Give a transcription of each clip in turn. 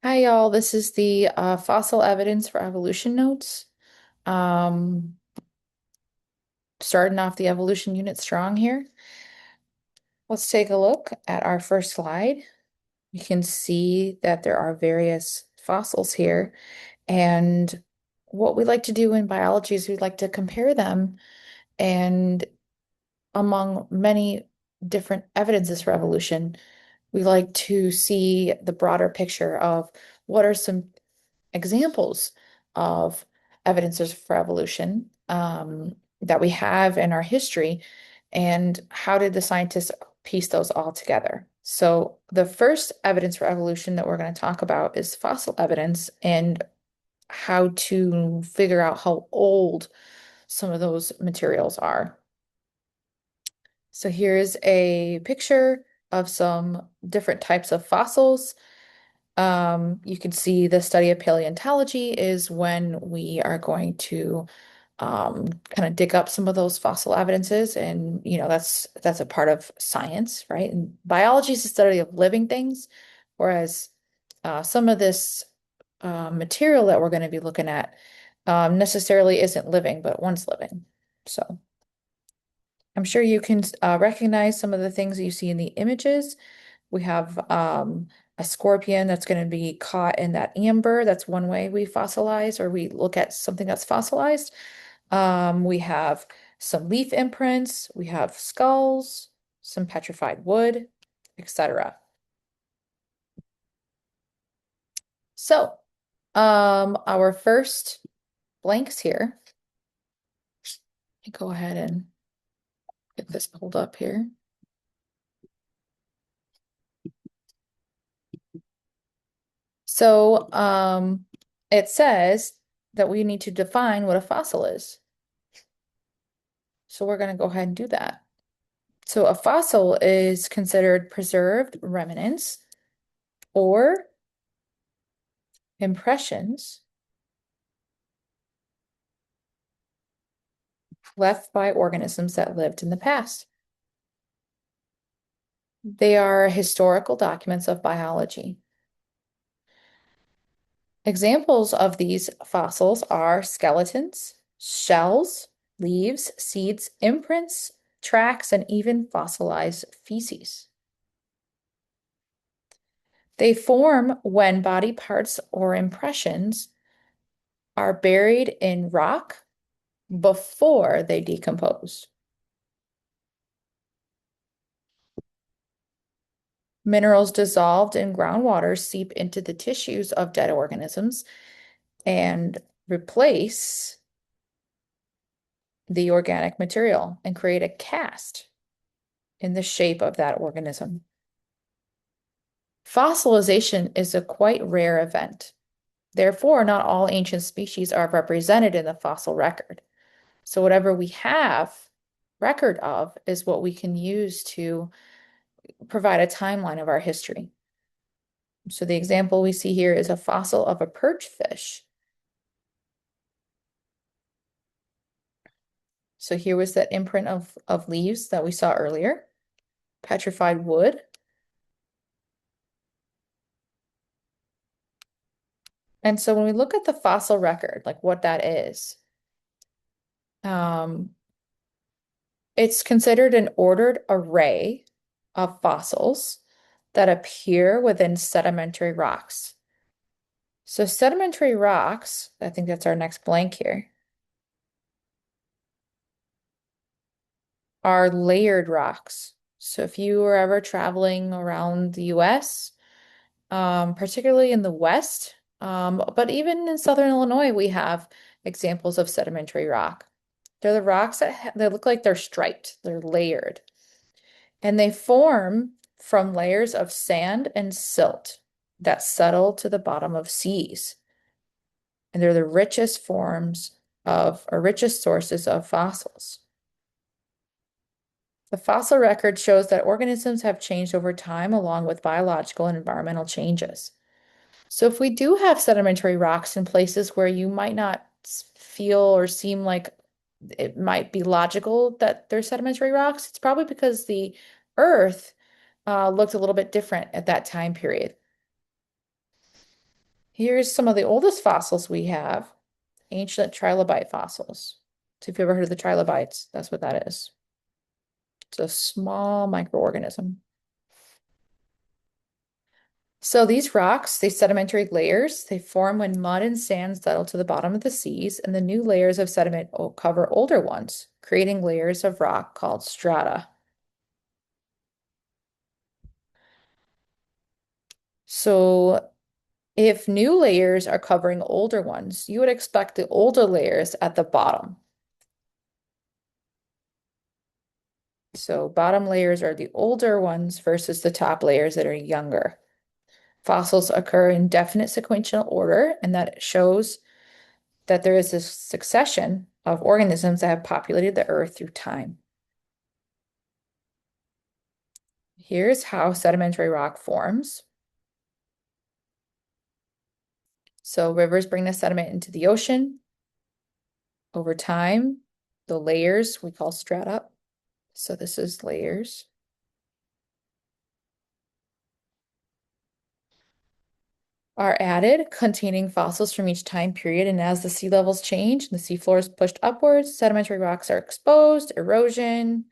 Hi, y'all. This is the fossil evidence for evolution notes. Um, Starting off the evolution unit strong here. Let's take a look at our first slide. You can see that there are various fossils here. And what we like to do in biology is we like to compare them. And among many different evidences for evolution, we like to see the broader picture of what are some examples of evidences for evolution that we have in our history, and how did the scientists piece those all together? So, the first evidence for evolution that we're going to talk about is fossil evidence and how to figure out how old some of those materials are. So, here's a picture of some different types of fossils. You can see the study of paleontology is when we are going to kind of dig up some of those fossil evidences, and that's a part of science, right? And biology is the study of living things, whereas some of this material that we're going to be looking at necessarily isn't living, but once living. So I'm sure you can recognize some of the things that you see in the images. We have a scorpion that's going to be caught in that amber. That's one way we fossilize, or we look at something that's fossilized. We have some leaf imprints, we have skulls, some petrified wood, etc. So, our first blanks here. Go ahead and get this pulled up here. So, it says that we need to define what a fossil is. So we're going to go ahead and do that. So a fossil is considered preserved remnants or impressions left by organisms that lived in the past. They are historical documents of biology. Examples of these fossils are skeletons, shells, leaves, seeds, imprints, tracks, and even fossilized feces. They form when body parts or impressions are buried in rock before they decompose. Minerals dissolved in groundwater seep into the tissues of dead organisms and replace the organic material and create a cast in the shape of that organism. Fossilization is a quite rare event. Therefore, not all ancient species are represented in the fossil record. So whatever we have record of is what we can use to provide a timeline of our history. So the example we see here is a fossil of a perch fish. So here was that imprint of leaves that we saw earlier, petrified wood. And so when we look at the fossil record, like what that is, um, it's considered an ordered array of fossils that appear within sedimentary rocks. So sedimentary rocks, I think that's our next blank here, are layered rocks. So if you were ever traveling around the US, particularly in the West, but even in Southern Illinois, we have examples of sedimentary rock. They're the rocks that they look like they're striped, they're layered, and they form from layers of sand and silt that settle to the bottom of seas. And they're the richest forms of, or richest sources of fossils. The fossil record shows that organisms have changed over time along with biological and environmental changes. So if we do have sedimentary rocks in places where you might not feel or seem like it might be logical that they're sedimentary rocks, it's probably because the earth looked a little bit different at that time period. Here's some of the oldest fossils we have, ancient trilobite fossils. So if you've ever heard of the trilobites, that's what that is. It's a small microorganism. So these rocks, these sedimentary layers, they form when mud and sand settle to the bottom of the seas, and the new layers of sediment cover older ones, creating layers of rock called strata. So if new layers are covering older ones, you would expect the older layers at the bottom. So bottom layers are the older ones versus the top layers that are younger. Fossils occur in definite sequential order, and that shows that there is a succession of organisms that have populated the earth through time. Here's how sedimentary rock forms. So rivers bring the sediment into the ocean. Over time, the layers we call strata. So this is layers. Are added containing fossils from each time period. And as the sea levels change and the seafloor is pushed upwards, sedimentary rocks are exposed. Erosion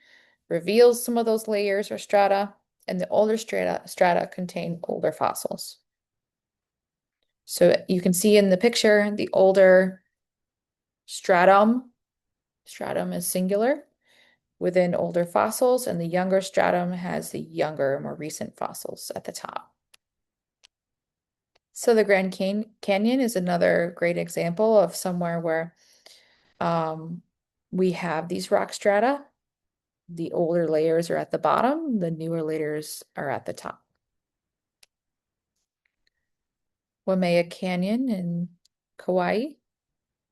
reveals some of those layers or strata, and the older strata contain older fossils. So you can see in the picture the older stratum, stratum is singular, within older fossils, and the younger stratum has the younger, more recent fossils at the top. So the Grand Canyon is another great example of somewhere where um, we have these rock strata. The older layers are at the bottom, the newer layers are at the top. Waimea Canyon in Kauai,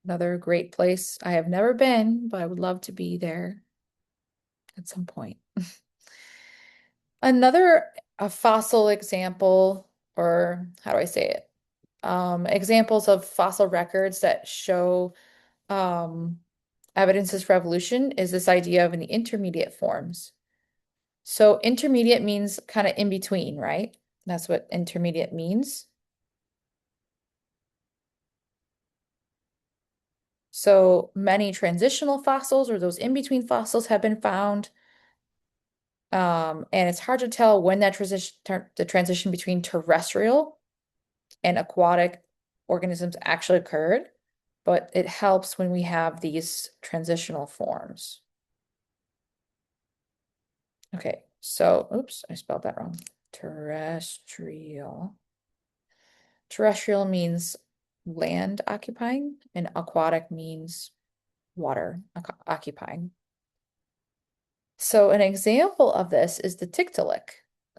another great place. I have never been, but I would love to be there at some point. Another a fossil example, or how do I say it? Examples of fossil records that show um, evidences for evolution is this idea of an intermediate forms. So intermediate means kind of in between, right? That's what intermediate means. So many transitional fossils or those in between fossils have been found. And it's hard to tell when that the transition between terrestrial and aquatic organisms actually occurred, but it helps when we have these transitional forms. Okay, so, oops, I spelled that wrong. Terrestrial. Terrestrial means land occupying, and aquatic means water occupying. So an example of this is the Tiktaalik.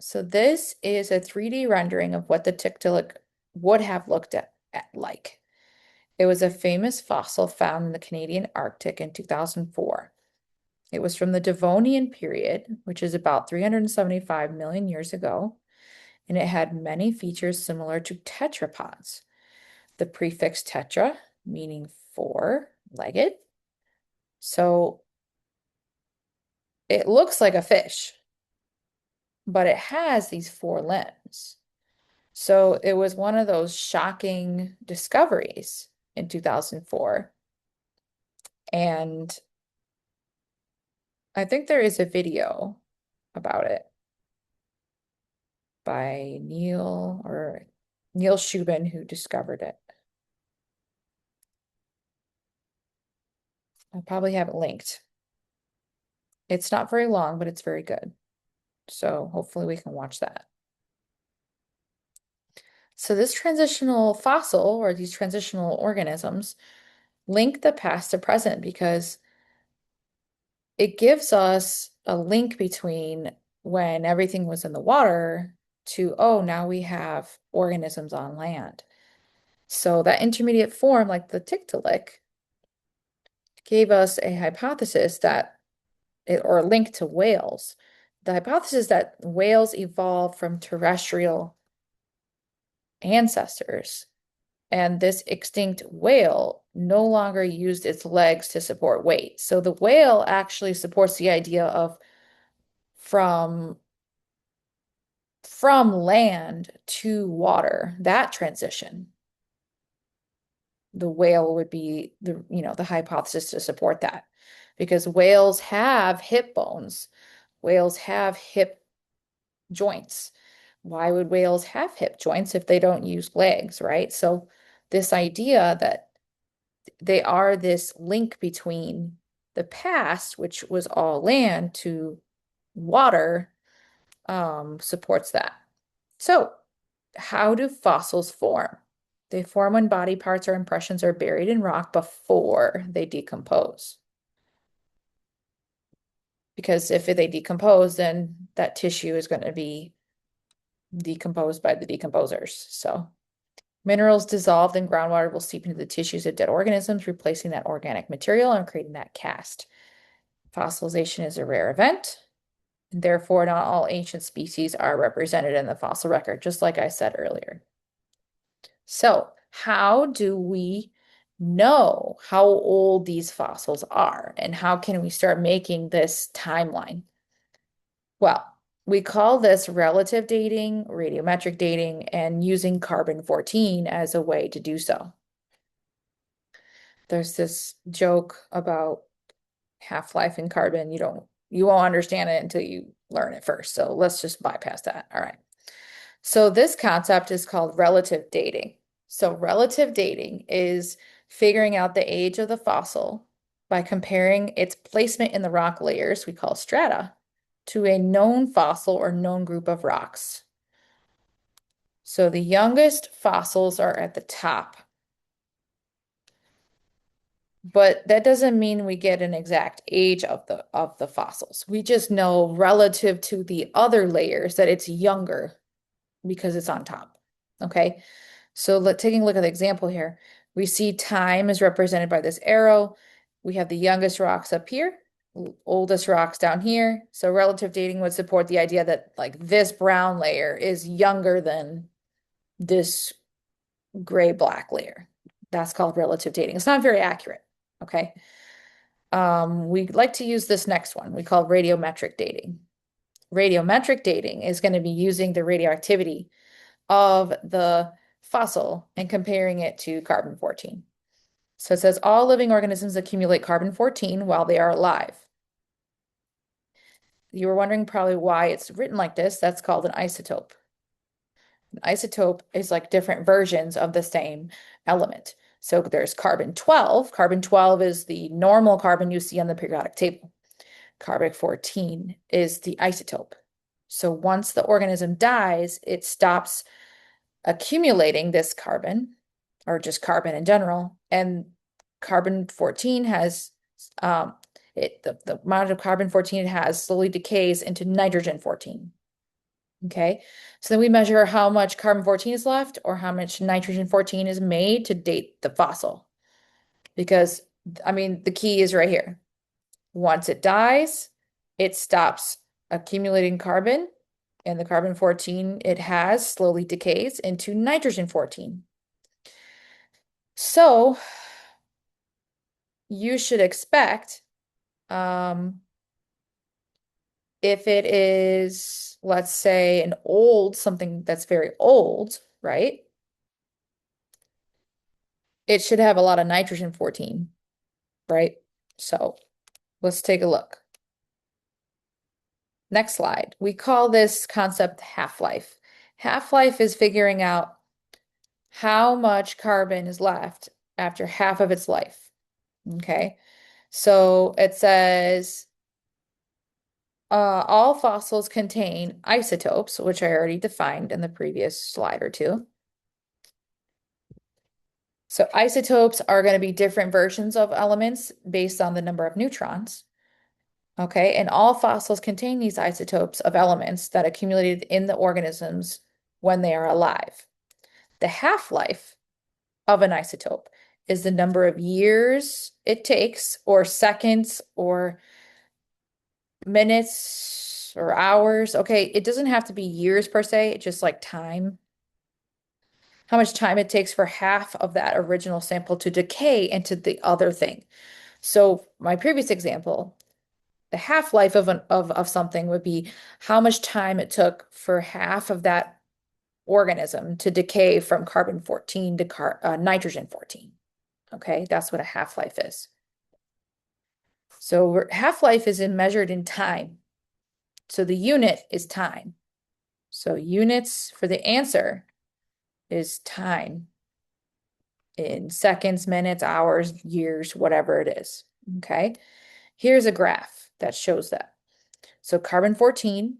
So this is a 3D rendering of what the Tiktaalik would have looked at like. It was a famous fossil found in the Canadian Arctic in 2004. It was from the Devonian period, which is about 375 million years ago, and it had many features similar to tetrapods. The prefix tetra, meaning four-legged. So it looks like a fish, but it has these four limbs. So it was one of those shocking discoveries in 2004. And I think there is a video about it by Neil Shubin, who discovered it. I'll probably have it linked. It's not very long, but it's very good. So hopefully we can watch that. So this transitional fossil or these transitional organisms link the past to present because it gives us a link between when everything was in the water to, oh, now we have organisms on land. So that intermediate form, like the Tiktaalik, gave us a hypothesis that, or a link to whales. The hypothesis that whales evolved from terrestrial ancestors, and this extinct whale no longer used its legs to support weight. So the whale actually supports the idea of from land to water, that transition. the whale would be the hypothesis to support that because whales have hip bones. Whales have hip joints. Why would whales have hip joints if they don't use legs, right? So this idea that they are this link between the past, which was all land, to water, supports that. So, how do fossils form? They form when body parts or impressions are buried in rock before they decompose. Because if they decompose, then that tissue is going to be decomposed by the decomposers. So, minerals dissolved in groundwater will seep into the tissues of dead organisms, replacing that organic material and creating that cast. Fossilization is a rare event. And therefore, not all ancient species are represented in the fossil record, just like I said earlier. So, how do we know how old these fossils are, and how can we start making this timeline? Well, we call this relative dating, radiometric dating, and using carbon-14 as a way to do so. There's this joke about half-life in carbon. You won't understand it until you learn it first. So let's just bypass that. All right. So this concept is called relative dating. So relative dating is figuring out the age of the fossil by comparing its placement in the rock layers, we call strata, to a known fossil or known group of rocks. So the youngest fossils are at the top, but that doesn't mean we get an exact age of the fossils. We just know relative to the other layers that it's younger because it's on top. Okay. So taking a look at the example here, we see time is represented by this arrow. We have the youngest rocks up here, oldest rocks down here. So relative dating would support the idea that like this brown layer is younger than this gray black layer. That's called relative dating. It's not very accurate. Okay. We like to use this next one. We call radiometric dating. Radiometric dating is going to be using the radioactivity of the fossil and comparing it to carbon-14. So it says all living organisms accumulate carbon-14 while they are alive. You were wondering probably why it's written like this. That's called an isotope. An isotope is like different versions of the same element. So there's carbon-12. Carbon-12 is the normal carbon you see on the periodic table. Carbon-14 is the isotope. So once the organism dies, it stops accumulating this carbon, or just carbon in general, and carbon-14 has the amount of carbon-14 it has slowly decays into nitrogen-14. Okay, so then we measure how much carbon-14 is left or how much nitrogen-14 is made to date the fossil. Because, I mean, the key is right here. Once it dies, it stops accumulating carbon, and the carbon-14 it has slowly decays into nitrogen-14. So you should expect if it is, let's say, something that's very old, right? It should have a lot of nitrogen-14, right? So let's take a look. Next slide. We call this concept half-life. Half-life is figuring out how much carbon is left after half of its life. Okay. So it says all fossils contain isotopes, which I already defined in the previous slide or two. So isotopes are going to be different versions of elements based on the number of neutrons. Okay, and all fossils contain these isotopes of elements that accumulated in the organisms when they are alive. The half-life of an isotope is the number of years it takes, or seconds, or minutes, or hours. Okay, it doesn't have to be years per se, it's just like time. How much time it takes for half of that original sample to decay into the other thing. So my previous example, the half-life of something would be how much time it took for half of that organism to decay from carbon-14 to nitrogen-14. Okay, that's what a half-life is. So half-life is measured in time. So the unit is time. So units for the answer is time in seconds, minutes, hours, years, whatever it is. Okay. Here's a graph that shows that. So carbon 14,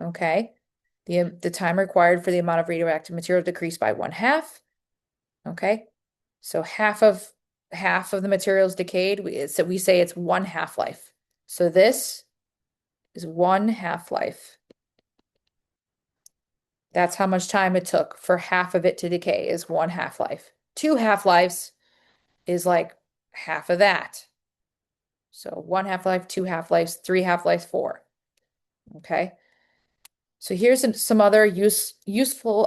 okay, the time required for the amount of radioactive material decreased by 1/2. Okay. So half of the material is decayed. So we say it's 1 half-life. So this is 1 half-life. That's how much time it took for half of it to decay is 1 half-life. 2 half-lives is like half of that. So 1 half-life, 2 half-lives, 3 half-lives, 4. Okay. So here's some other useful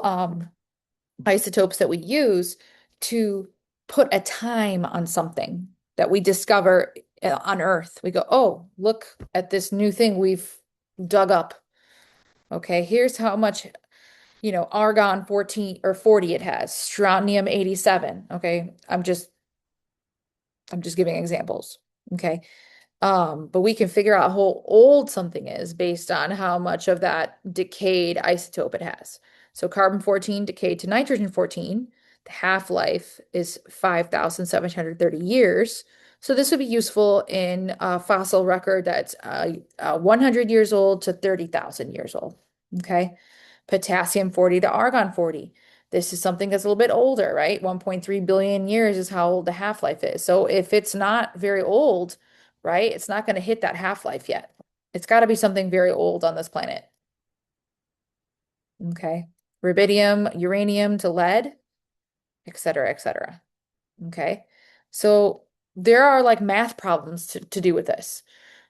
isotopes that we use to put a time on something that we discover on Earth. We go, oh, look at this new thing we've dug up. Okay, here's how much, argon 14 or 40 it has, strontium 87. Okay, I'm just giving examples. Okay. But we can figure out how old something is based on how much of that decayed isotope it has. So carbon 14 decayed to nitrogen 14. The half-life is 5,730 years. So this would be useful in a fossil record that's 100 years old to 30,000 years old. Okay. Potassium 40 to argon 40. This is something that's a little bit older, right? 1.3 billion years is how old the half-life is. So if it's not very old, right, it's not going to hit that half-life yet. It's got to be something very old on this planet. Okay. Rubidium, uranium to lead, et cetera, et cetera. Okay. So there are like math problems to do with this.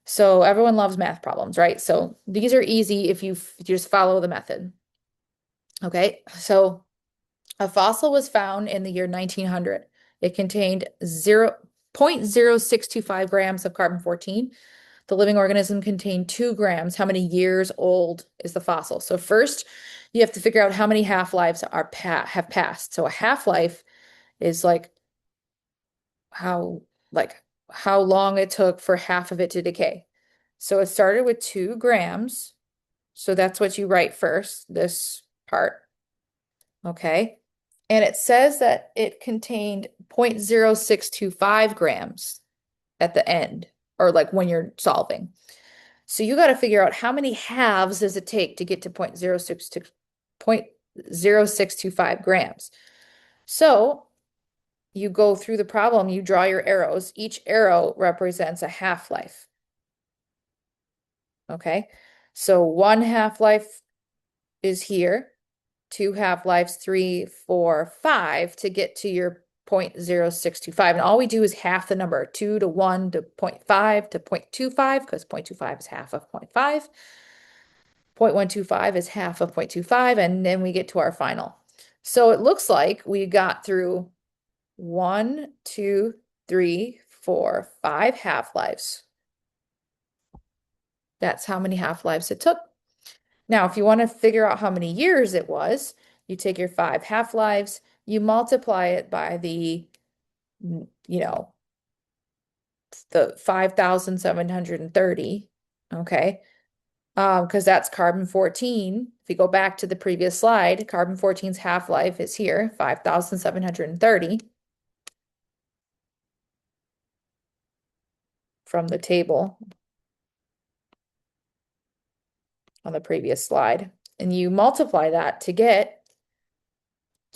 So everyone loves math problems, right? So these are easy if you just follow the method. Okay. So a fossil was found in the year 1900. It contained 0.0625 grams of carbon 14. The living organism contained 2 grams. How many years old is the fossil? So first, you have to figure out how many half-lives have passed. So a half-life is how like how long it took for half of it to decay. So it started with 2 grams. So that's what you write first, this part. Okay. And it says that it contained 0.0625 grams at the end, or like when you're solving. So you got to figure out how many halves does it take to get to 0.0625 grams. So you go through the problem, you draw your arrows. Each arrow represents a half-life. Okay. So 1 half-life is here. 2 half-lives, 3, 4, 5 to get to your 0.0625. And all we do is half the number, 2 to 1 to 0.5 to 0.25, because 0.25 is half of 0.5. 0.125 is half of 0.25, and then we get to our final. So it looks like we got through 1, 2, 3, 4, 5 half-lives. That's how many half-lives it took. Now, if you want to figure out how many years it was, you take your 5 half-lives, you multiply it by the 5,730, okay? Because that's carbon 14. If you go back to the previous slide, carbon 14's half-life is here, 5,730 from the table on the previous slide. And you multiply that to get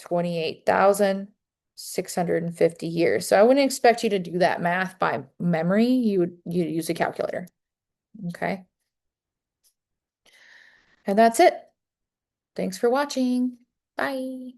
28,650 years. So I wouldn't expect you to do that math by memory. You'd use a calculator. Okay. And that's it. Thanks for watching. Bye.